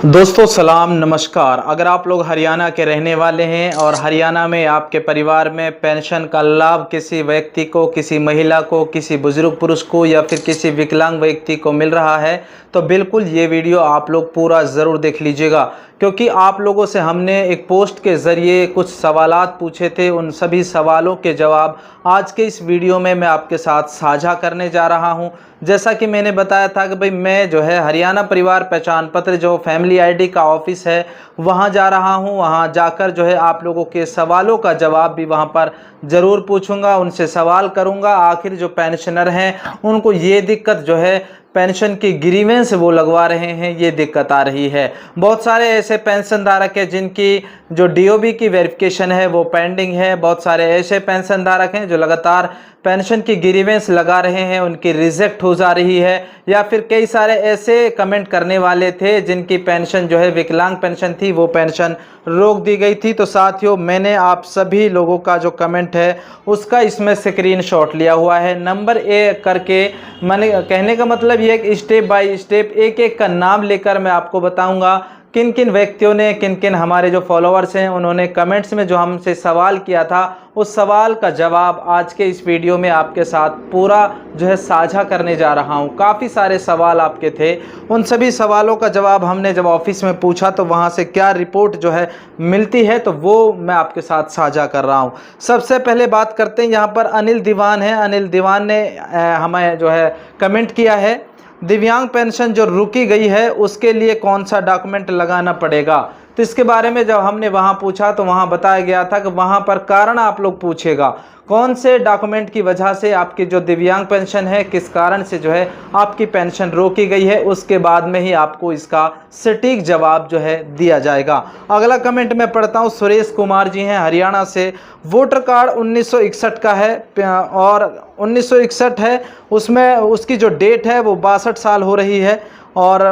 दोस्तों सलाम नमस्कार। अगर आप लोग हरियाणा के रहने वाले हैं और हरियाणा में आपके परिवार में पेंशन का लाभ किसी व्यक्ति को, किसी महिला को, किसी बुजुर्ग पुरुष को या फिर किसी विकलांग व्यक्ति को मिल रहा है तो बिल्कुल ये वीडियो आप लोग पूरा ज़रूर देख लीजिएगा, क्योंकि आप लोगों से हमने एक पोस्ट के ज़रिए कुछ सवालात पूछे थे। उन सभी सवालों के जवाब आज के इस वीडियो में मैं आपके साथ साझा करने जा रहा हूं। जैसा कि मैंने बताया था कि भाई मैं जो है हरियाणा परिवार पहचान पत्र जो फैमिली आईडी का ऑफिस है वहां जा रहा हूं। वहां जाकर जो है आप लोगों के सवालों का जवाब भी वहां पर ज़रूर पूछूंगा, उनसे सवाल करूंगा। आखिर जो पेंशनर हैं उनको ये दिक्कत जो है पेंशन की ग्रीवेंस वो लगवा रहे हैं, ये दिक्कत आ रही है। बहुत सारे ऐसे पेंशन धारक हैं जिनकी जो डीओबी की वेरिफिकेशन है वो पेंडिंग है। बहुत सारे ऐसे पेंशन धारक हैं जो लगातार पेंशन की ग्रीवेंस लगा रहे हैं, उनकी रिजेक्ट हो जा रही है। या फिर कई सारे ऐसे कमेंट करने वाले थे जिनकी पेंशन जो है विकलांग पेंशन थी, वो पेंशन रोक दी गई थी। तो साथियों, मैंने आप सभी लोगों का जो कमेंट है उसका इसमें स्क्रीनशॉट लिया हुआ है नंबर एक करके। मैंने कहने का मतलब ये है, स्टेप बाय स्टेप एक एक का नाम लेकर मैं आपको बताऊंगा किन किन व्यक्तियों ने, किन किन हमारे जो फॉलोअर्स हैं उन्होंने कमेंट्स में जो हमसे सवाल किया था उस सवाल का जवाब आज के इस वीडियो में आपके साथ पूरा जो है साझा करने जा रहा हूं। काफ़ी सारे सवाल आपके थे, उन सभी सवालों का जवाब हमने जब ऑफिस में पूछा तो वहां से क्या रिपोर्ट जो है मिलती है तो वो मैं आपके साथ साझा कर रहा हूं। सबसे पहले बात करते हैं, यहाँ पर अनिल दीवान है। अनिल दीवान ने हमें जो है कमेंट किया है, दिव्यांग पेंशन जो रुकी गई है उसके लिए कौन सा डॉक्यूमेंट लगाना पड़ेगा। तो इसके बारे में जब हमने वहां पूछा तो वहां बताया गया था कि वहां पर कारण आप लोग पूछेगा कौन से डॉक्यूमेंट की वजह से आपकी जो दिव्यांग पेंशन है, किस कारण से जो है आपकी पेंशन रोकी गई है, उसके बाद में ही आपको इसका सटीक जवाब जो है दिया जाएगा। अगला कमेंट मैं पढ़ता हूं, सुरेश कुमार जी हैं हरियाणा से। वोटर कार्ड 1961 का है और 1961 है, उसमें उसकी जो डेट है वो 62 साल हो रही है और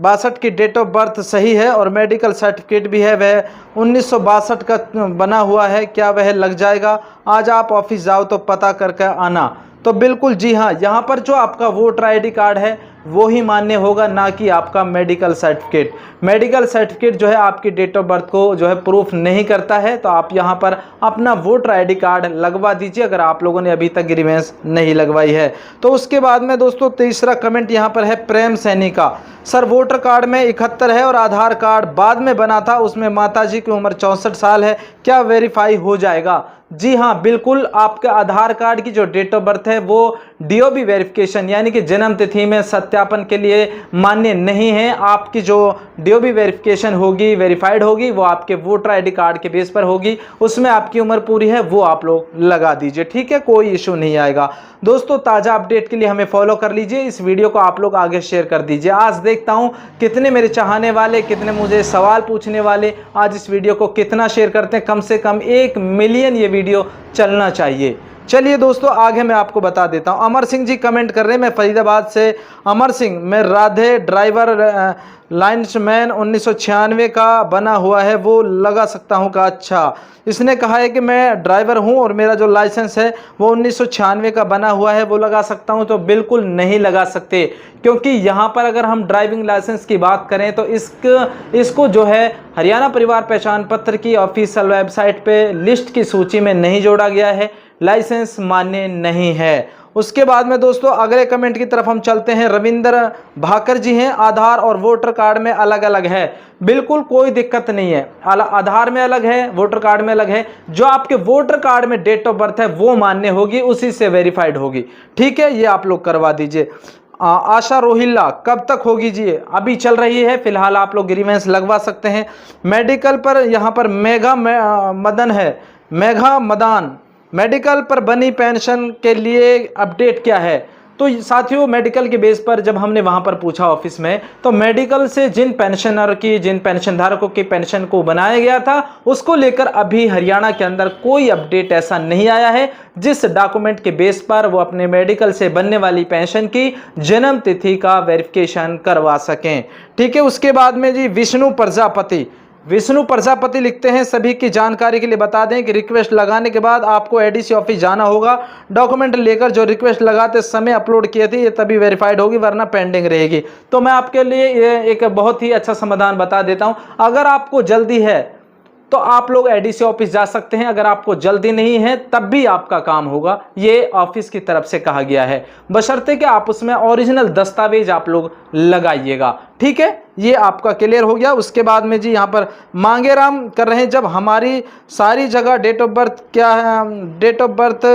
62 की डेट ऑफ बर्थ सही है और मेडिकल सर्टिफिकेट भी है, वह 1962 का बना हुआ है। क्या वह लग जाएगा? आज आप ऑफिस जाओ तो पता करके आना। तो बिल्कुल जी हाँ, यहाँ पर जो आपका वोटर आईडी कार्ड है वो ही मान्य होगा, ना कि आपका मेडिकल सर्टिफिकेट। मेडिकल सर्टिफिकेट जो है आपकी डेट ऑफ बर्थ को जो है प्रूफ नहीं करता है, तो आप यहाँ पर अपना वोटर आईडी कार्ड लगवा दीजिए अगर आप लोगों ने अभी तक ग्रीवेंस नहीं लगवाई है। तो उसके बाद में दोस्तों तीसरा कमेंट यहाँ पर है प्रेम सैनी का। सर, वोटर कार्ड में 71 है और आधार कार्ड बाद में बना था, उसमें माताजी की उम्र 64 साल है, क्या वेरीफाई हो जाएगा? जी हाँ, बिल्कुल। आपके आधार कार्ड की जो डेट ऑफ बर्थ है वो डीओबी वेरिफिकेशन यानी कि जन्म तिथि में सत्यापन के लिए मान्य नहीं है। आपकी जो डीओबी वेरिफिकेशन होगी, वेरीफाइड होगी, वो आपके वोटर आईडी कार्ड के बेस पर होगी। उसमें आपकी उम्र पूरी है वो आप लोग लगा दीजिए, ठीक है, कोई इशू नहीं आएगा। दोस्तों, ताज़ा अपडेट के लिए हमें फॉलो कर लीजिए, इस वीडियो को आप लोग आगे शेयर कर दीजिए। आज देखता हूँ कितने मेरे चाहने वाले, कितने मुझे सवाल पूछने वाले आज इस वीडियो को कितना शेयर करते हैं। कम से कम 1 मिलियन ये वीडियो चलना चाहिए। चलिए दोस्तों, आगे मैं आपको बता देता हूं। अमर सिंह जी कमेंट कर रहे हैं, मैं फरीदाबाद से। अमर सिंह, मैं राधे ड्राइवर लाइन्समैन 1996 का बना हुआ है वो लगा सकता हूं का? अच्छा, इसने कहा है कि मैं ड्राइवर हूं और मेरा जो लाइसेंस है वो 1996 का बना हुआ है, वो लगा सकता हूं? तो बिल्कुल नहीं लगा सकते, क्योंकि यहाँ पर अगर हम ड्राइविंग लाइसेंस की बात करें तो इसको जो है हरियाणा परिवार पहचान पत्र की ऑफिशियल वेबसाइट पे लिस्ट की सूची में नहीं जोड़ा गया है, लाइसेंस मान्य नहीं है। उसके बाद में दोस्तों अगले कमेंट की तरफ हम चलते हैं। रविंद्र भाकर जी हैं, आधार और वोटर कार्ड में अलग अलग है। बिल्कुल कोई दिक्कत नहीं है, आधार में अलग है, वोटर कार्ड में अलग है। जो आपके वोटर कार्ड में डेट ऑफ बर्थ है वो मान्य होगी, उसी से वेरीफाइड होगी, ठीक है, ये आप लोग करवा दीजिए। आशा रोहिल्ला कब तक होगी जी? अभी चल रही है, फिलहाल आप लोग ग्रीवेंस लगवा सकते हैं। मेडिकल पर यहाँ पर मेघा मदन है, मेघा मदान, मेडिकल पर बनी पेंशन के लिए अपडेट क्या है? तो साथियों, मेडिकल के बेस पर जब हमने वहां पर पूछा ऑफिस में, तो मेडिकल से जिन पेंशनर की, जिन पेंशन धारकों की पेंशन को बनाया गया था उसको लेकर अभी हरियाणा के अंदर कोई अपडेट ऐसा नहीं आया है जिस डॉक्यूमेंट के बेस पर वो अपने मेडिकल से बनने वाली पेंशन की जन्म तिथि का वेरिफिकेशन करवा सकें, ठीक है। उसके बाद में जी विष्णु प्रजापति, विष्णु प्रजापति लिखते हैं, सभी की जानकारी के लिए बता दें कि रिक्वेस्ट लगाने के बाद आपको एडीसी ऑफिस जाना होगा। डॉक्यूमेंट लेकर जो रिक्वेस्ट लगाते समय अपलोड किए थे ये तभी वेरीफाइड होगी, वरना पेंडिंग रहेगी। तो मैं आपके लिए ये एक बहुत ही अच्छा समाधान बता देता हूं। अगर आपको जल्दी है तो आप लोग एडीसी ऑफिस जा सकते हैं, अगर आपको जल्दी नहीं है तब भी आपका काम होगा, ये ऑफिस की तरफ से कहा गया है, बशर्ते कि आप उसमें ओरिजिनल दस्तावेज आप लोग लगाइएगा। ठीक है, ये आपका क्लियर हो गया। उसके बाद में जी यहाँ पर मांगेराम कर रहे हैं, जब हमारी सारी जगह डेट ऑफ बर्थ क्या है, डेट ऑफ बर्थ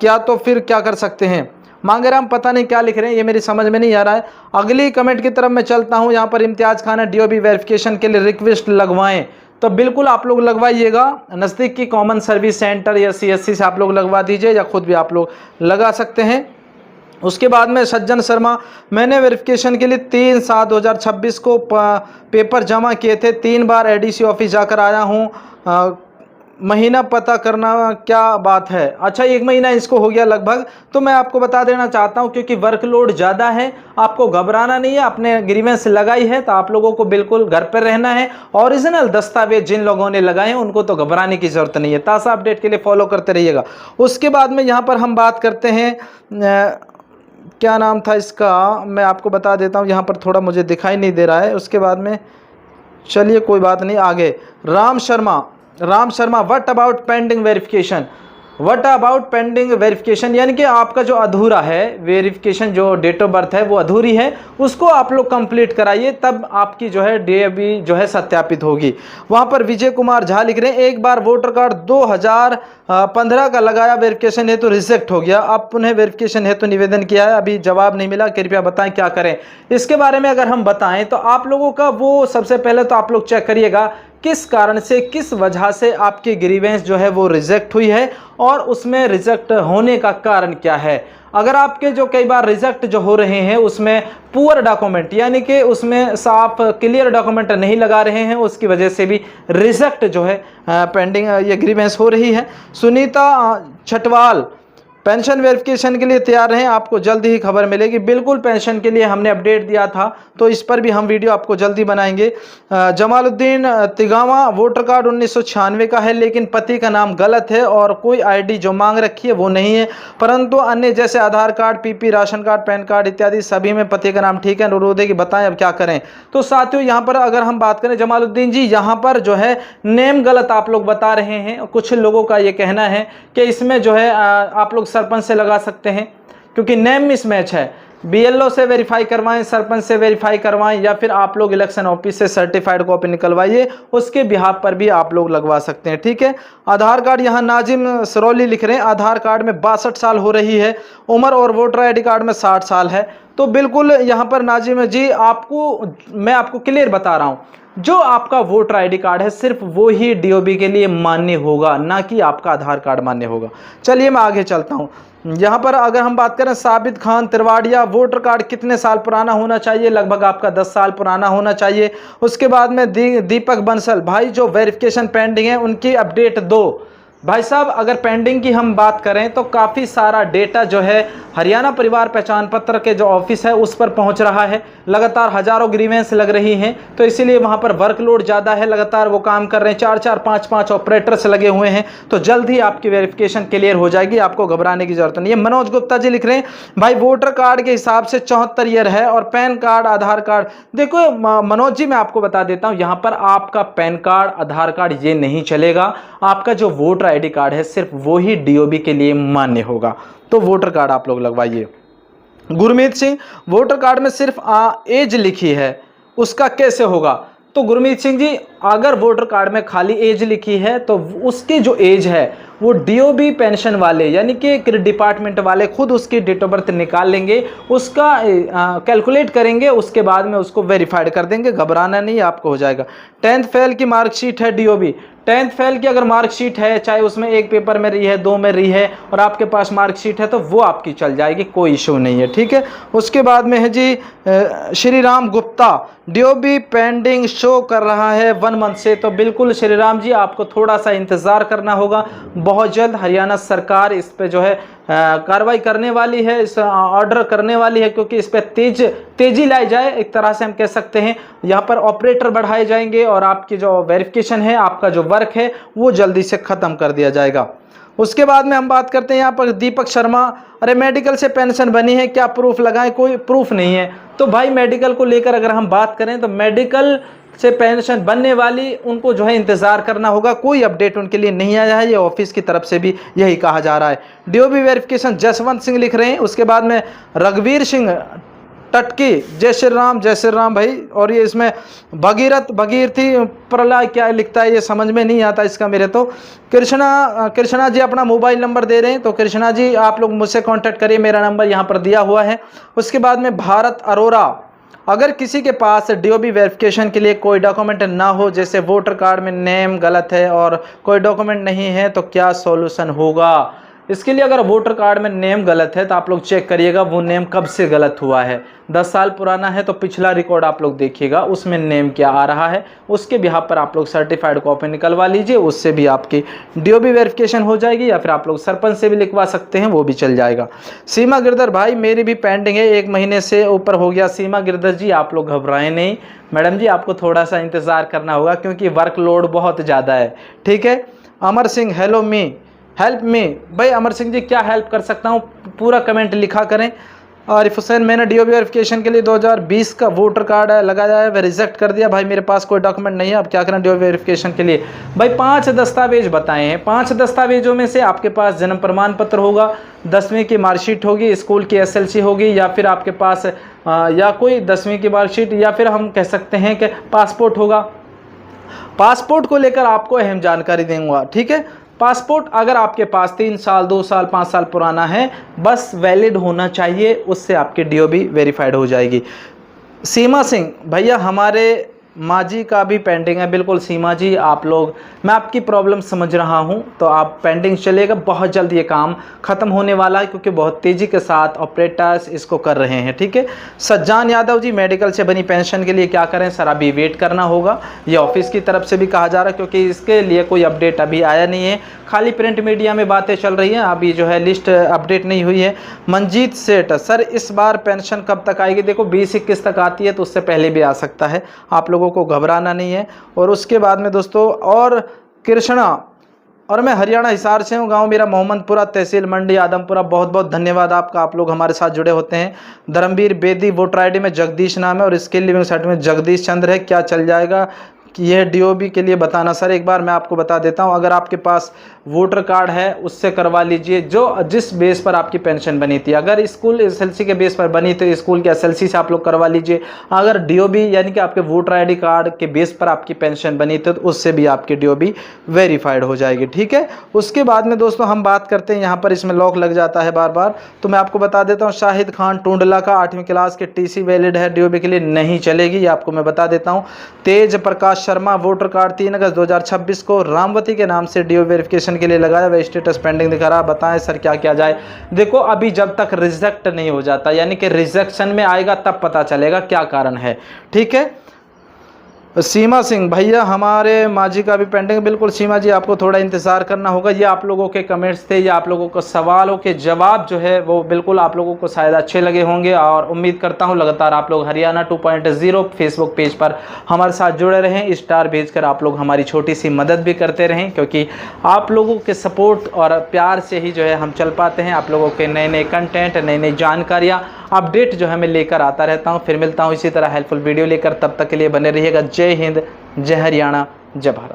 क्या, तो फिर क्या कर सकते हैं। मांगेराम पता नहीं क्या लिख रहे हैं, ये मेरी समझ में नहीं आ रहा है। अगली कमेंट की तरफ मैं चलता हूँ। यहाँ पर इम्तियाज खान है, डीओबी वेरिफिकेशन के लिए रिक्वेस्ट लगवाएं, तो बिल्कुल आप लोग लगवाइएगा। नज़दीक की कॉमन सर्विस सेंटर या सीएससी से आप लोग लगवा दीजिए, या खुद भी आप लोग लगा सकते हैं। उसके बाद में सज्जन शर्मा, मैंने वेरिफिकेशन के लिए 3/7/2026 को पेपर जमा किए थे, 3 बार एडीसी ऑफिस जाकर आया हूँ। महीना पता करना क्या बात है। अच्छा, 1 महीना इसको हो गया लगभग। तो मैं आपको बता देना चाहता हूं, क्योंकि वर्कलोड ज़्यादा है, आपको घबराना नहीं है। अपने ग्रीवेंस लगाई है तो आप लोगों को बिल्कुल घर पर रहना है। ओरिजिनल दस्तावेज जिन लोगों ने लगाए हैं उनको तो घबराने की ज़रूरत नहीं है। ताज़ा अपडेट के लिए फॉलो करते रहिएगा। उसके बाद में यहाँ पर हम बात करते हैं, क्या नाम था इसका, मैं आपको बता देता हूँ। यहाँ पर थोड़ा मुझे दिखाई नहीं दे रहा है। उसके बाद में चलिए कोई बात नहीं, आगे Ram Sharma, what about pending verification. What about pending verification, यानी कि आपका जो अधूरा है वेरिफिकेशन, जो डेट ऑफ बर्थ है वो अधूरी है, उसको आप लोग कंप्लीट कराइए, तब आपकी जो है डीएबी जो है सत्यापित होगी। वहाँ पर विजय कुमार झा लिख रहे हैं, एक बार वोटर कार्ड 2015 का लगाया, वेरिफिकेशन हेतु रिजेक्ट हो गया, अब पुनः वेरिफिकेशन हेतु निवेदन किया है, अभी जवाब नहीं मिला, कृपया बताएं क्या करें। इसके बारे में अगर हम बताएं तो आप लोगों का वो सबसे पहले तो आप लोग चेक करिएगा किस कारण से, किस वजह से आपकी ग्रीवेंस जो है वो रिजेक्ट हुई है, और उसमें रिजेक्ट होने का कारण क्या है। अगर आपके जो कई बार रिजेक्ट जो हो रहे हैं उसमें पुअर डॉक्यूमेंट, यानी कि उसमें साफ क्लियर डॉक्यूमेंट नहीं लगा रहे हैं, उसकी वजह से भी रिजेक्ट जो है पेंडिंग ये ग्रीवेंस हो रही है। सुनीता छटवाल, पेंशन वेरिफिकेशन के लिए तैयार रहें, आपको जल्दी ही खबर मिलेगी। बिल्कुल, पेंशन के लिए हमने अपडेट दिया था, तो इस पर भी हम वीडियो आपको जल्दी बनाएंगे। जमालुद्दीन तिगावा, वोटर कार्ड 1996 का है, लेकिन पति का नाम गलत है और कोई आईडी जो मांग रखी है वो नहीं है, परंतु अन्य जैसे Aadhaar card, PP, ration card, PAN card इत्यादि सभी में पति का नाम ठीक है। अनुरोध है कि बताएं अब क्या करें। तो साथियों, यहाँ पर अगर हम बात करें जमालुद्दीन जी, यहाँ पर जो है नेम गलत आप लोग बता रहे हैं। कुछ लोगों का ये कहना है कि इसमें जो है आप लोग सरपंच से लगा सकते हैं, क्योंकि नेम मिसमैच है। बीएलओ से वेरीफाई करवाएं, सरपंच से वेरीफाई करवाएं, या फिर आप लोग इलेक्शन ऑफिस से सर्टिफाइड कॉपी निकलवाइए, उसके बिहाफ पर भी आप लोग लगवा सकते हैं। ठीक है। आधार कार्ड, यहाँ नाजिम सरौली लिख रहे हैं, आधार कार्ड में 62 साल हो रही है उम्र, और वोटर आईडी कार्ड में 60 साल है। तो बिल्कुल यहाँ पर नाजिम जी, मैं आपको क्लियर बता रहा हूँ, जो आपका वोटर आईडी कार्ड है सिर्फ वो ही डीओबी के लिए मान्य होगा, ना कि आपका आधार कार्ड मान्य होगा। चलिए मैं आगे चलता हूँ। यहाँ पर अगर हम बात करें साबित खान तिरवाड़िया, वोटर कार्ड कितने साल पुराना होना चाहिए, लगभग आपका 10 साल पुराना होना चाहिए। उसके बाद में दीपक बंसल, भाई जो वेरिफिकेशन पेंडिंग है उनकी अपडेट दो। भाई साहब, अगर पेंडिंग की हम बात करें तो काफ़ी सारा डेटा जो है हरियाणा परिवार पहचान पत्र के जो ऑफिस है उस पर पहुंच रहा है। लगातार हजारों ग्रीवेंस लग रही हैं, तो इसीलिए वहां पर वर्कलोड ज़्यादा है, लगातार वो काम कर रहे हैं। 4-4, 5-5 ऑपरेटर्स लगे हुए हैं, तो जल्द ही आपकी वेरिफिकेशन क्लियर हो जाएगी, आपको घबराने की जरूरत नहीं है। मनोज गुप्ता जी लिख रहे हैं, भाई वोटर कार्ड के हिसाब से 74 ईयर है, और पैन कार्ड, आधार कार्ड। देखो मनोज जी, मैं आपको बता देता हूँ, यहाँ पर आपका पैन कार्ड, आधार कार्ड ये नहीं चलेगा। आपका जो वोटर आईडी कार्ड है सिर्फ वो ही डीओबी के लिए मान्य होगा, तो वोटर कार्ड आप लोग लगवाइए। गुरमीत सिंह, वोटर कार्ड में सिर्फ एज लिखी है, उसका कैसे होगा। तो गुरमीत सिंह जी, अगर वोटर कार्ड में खाली एज लिखी है तो उसकी जो एज है वो डीओबी पेंशन वाले, यानी कि डिपार्टमेंट वाले खुद उसकी डेट ऑफ बर्थ निकाल लेंगे, उसका कैलकुलेट करेंगे, उसके बाद में उसको वेरीफाइड कर देंगे। घबराना नहीं, आपको हो जाएगा। 10th फेल की मार्कशीट है डीओबी, 10th फेल की अगर मार्कशीट है, चाहे उसमें 1 पेपर में रही है, 2 में रही है, और आपके पास मार्कशीट है, तो वो आपकी चल जाएगी, कोई इशू नहीं है। ठीक है। उसके बाद में है जी Shri Ram Gupta, DOB pending show कर रहा है 1 मंथ से। तो बिल्कुल श्री राम जी, आपको थोड़ा सा इंतज़ार करना होगा, बहुत जल्द हरियाणा सरकार इस पे जो है कार्रवाई करने वाली है, इस ऑर्डर करने वाली है, क्योंकि इस पर तेजी लाई जाए, एक तरह से हम कह सकते हैं। यहाँ पर ऑपरेटर बढ़ाए जाएंगे और आपकी जो वेरिफिकेशन है, आपका जो वर्क है, वो जल्दी से ख़त्म कर दिया जाएगा। उसके बाद में हम बात करते हैं यहाँ पर दीपक शर्मा, अरे मेडिकल से पेंशन बनी है, क्या प्रूफ लगाएं? कोई प्रूफ नहीं है। तो भाई मेडिकल को लेकर अगर हम बात करें तो मेडिकल से पेंशन बनने वाली उनको जो है इंतज़ार करना होगा, कोई अपडेट उनके लिए नहीं आया है, ये ऑफिस की तरफ से भी यही कहा जा रहा है। डीओबी वेरिफिकेशन जसवंत सिंह लिख रहे हैं। उसके बाद में रघुवीर सिंह टटकी, जय श्री राम भाई। और ये इसमें भगीरथी प्रलय क्या लिखता है ये समझ में नहीं आता इसका मेरे। तो कृष्णा जी अपना मोबाइल नंबर दे रहे हैं, तो कृष्णा जी आप लोग मुझसे कांटेक्ट करिए, मेरा नंबर यहाँ पर दिया हुआ है। उसके बाद में भारत अरोरा, अगर किसी के पास डीओबी वेरिफिकेशन के लिए कोई डॉक्यूमेंट ना हो, जैसे वोटर कार्ड में नेम गलत है और कोई डॉक्यूमेंट नहीं है, तो क्या सॉल्यूशन होगा? इसके लिए अगर वोटर कार्ड में नेम गलत है तो आप लोग चेक करिएगा वो नेम कब से गलत हुआ है। 10 साल पुराना है तो पिछला रिकॉर्ड आप लोग देखिएगा, उसमें नेम क्या आ रहा है, उसके बिहाफ पर आप लोग सर्टिफाइड कॉपी निकलवा लीजिए, उससे भी आपकी डीओबी वेरिफिकेशन हो जाएगी। या फिर आप लोग सरपंच से भी लिखवा सकते हैं, वो भी चल जाएगा। सीमा गिरधर भाई मेरी भी पेंडिंग है, 1 महीने से ऊपर हो गया। सीमा गिरधर जी आप लोग घबराएं नहीं, मैडम जी आपको थोड़ा सा इंतज़ार करना होगा, क्योंकि वर्कलोड बहुत ज़्यादा है। ठीक है। अमर सिंह हेल्प मी भाई, अमर सिंह जी क्या हेल्प कर सकता हूँ, पूरा कमेंट लिखा करें। आरिफ हुसैन मैंने डीओबी वेरिफिकेशन के लिए 2020 का वोटर कार्ड लगाया है, वह रिजेक्ट कर दिया। भाई मेरे पास कोई डॉक्यूमेंट नहीं है, अब क्या करें डीओबी वेरिफिकेशन के लिए? भाई 5 दस्तावेज बताए हैं, 5 दस्तावेजों में से आपके पास जन्म प्रमाण पत्र होगा, 10वीं की मार्कशीट होगी, स्कूल की SLC होगी, या फिर आपके पास या कोई 10वीं की मार्कशीट, या फिर हम कह सकते हैं कि पासपोर्ट होगा। पासपोर्ट को लेकर आपको अहम जानकारी दूंगा। ठीक है। पासपोर्ट अगर आपके पास 3 साल 2 साल 5 साल पुराना है, बस वैलिड होना चाहिए, उससे आपकी डीओबी वेरीफाइड हो जाएगी। सीमा सिंह भैया हमारे माँ जी का भी पेंडिंग है। बिल्कुल सीमा जी आप लोग, मैं आपकी प्रॉब्लम समझ रहा हूँ, तो आप पेंडिंग चलेगा, बहुत जल्द ये काम ख़त्म होने वाला है, क्योंकि बहुत तेज़ी के साथ ऑपरेटर्स इसको कर रहे हैं। ठीक है। सज्जान यादव जी मेडिकल से बनी पेंशन के लिए क्या करें सर? अभी वेट करना होगा, ये ऑफिस की तरफ से भी कहा जा रहा है, क्योंकि इसके लिए कोई अपडेट अभी आया नहीं है, खाली प्रिंट मीडिया में बातें चल रही हैं, अभी जो है लिस्ट अपडेट नहीं हुई है। मंजीत सेठ सर इस बार पेंशन कब तक आएगी? देखो 20-21 तक आती है, तो उससे पहले भी आ सकता है, आप लोगों को घबराना नहीं है। और उसके बाद में दोस्तों और कृष्णा, और मैं हरियाणा हिसार से हूँ, गांव मेरा मोहम्मदपुरा, तहसील मंडी आदमपुरा। बहुत बहुत धन्यवाद आपका, आप लोग हमारे साथ जुड़े होते हैं। धर्मवीर बेदी वोटर ID में जगदीश नाम है और स्किल लिविंग सर्टिफिकेट में जगदीश चंद्र है, क्या चल जाएगा? कि यह डीओबी के लिए बताना सर, एक बार मैं आपको बता देता हूं। अगर आपके पास वोटर कार्ड है उससे करवा लीजिए, जो जिस बेस पर आपकी पेंशन बनी थी। अगर स्कूल SLC के बेस पर बनी तो स्कूल के SLC से आप लोग करवा लीजिए। अगर डीओबी यानी कि आपके वोटर ID कार्ड के बेस पर आपकी पेंशन बनी थी, तो उससे भी आपकी डीओबी वेरीफाइड हो जाएगी। ठीक है। उसके बाद में दोस्तों हम बात करते हैं, यहाँ पर इसमें लॉक लग जाता है बार बार, तो मैं आपको बता देता हूँ। शाहिद खान टूंडला का 8वीं क्लास के TC वैलिड है, डीओबी के लिए नहीं चलेगी, ये आपको मैं बता देता हूँ। तेज प्रकाश शर्मा वोटर कार्ड 3 अगस्त 2026 को रामवती के नाम से डीओबी वेरिफिकेशन के लिए लगाया, वह स्टेटस पेंडिंग दिखा रहा, बताएं सर क्या किया जाए? देखो अभी जब तक रिजेक्ट नहीं हो जाता, यानी कि रिजेक्शन में आएगा, तब पता चलेगा क्या कारण है। ठीक है। सीमा सिंह भैया हमारे माँ जी का भी पेंडिंग। बिल्कुल सीमा जी आपको थोड़ा इंतज़ार करना होगा। ये आप लोगों के कमेंट्स थे, या आप लोगों को सवालों के जवाब जो है वो बिल्कुल आप लोगों को शायद अच्छे लगे होंगे, और उम्मीद करता हूँ लगातार आप लोग हरियाणा 2.0 फेसबुक पेज पर हमारे साथ जुड़े रहें, स्टार भेजकर आप लोग हमारी छोटी सी मदद भी करते रहें, क्योंकि आप लोगों के सपोर्ट और प्यार से ही जो है हम चल पाते हैं। आप लोगों के नए नए कंटेंट, नई नई जानकारियाँ, अपडेट जो है मैं लेकर आता रहता हूँ। फिर मिलता हूँ इसी तरह हेल्पफुल वीडियो लेकर, तब तक के लिए बने रहिएगा। जय हिंद, जय हरियाणा, जय भारत।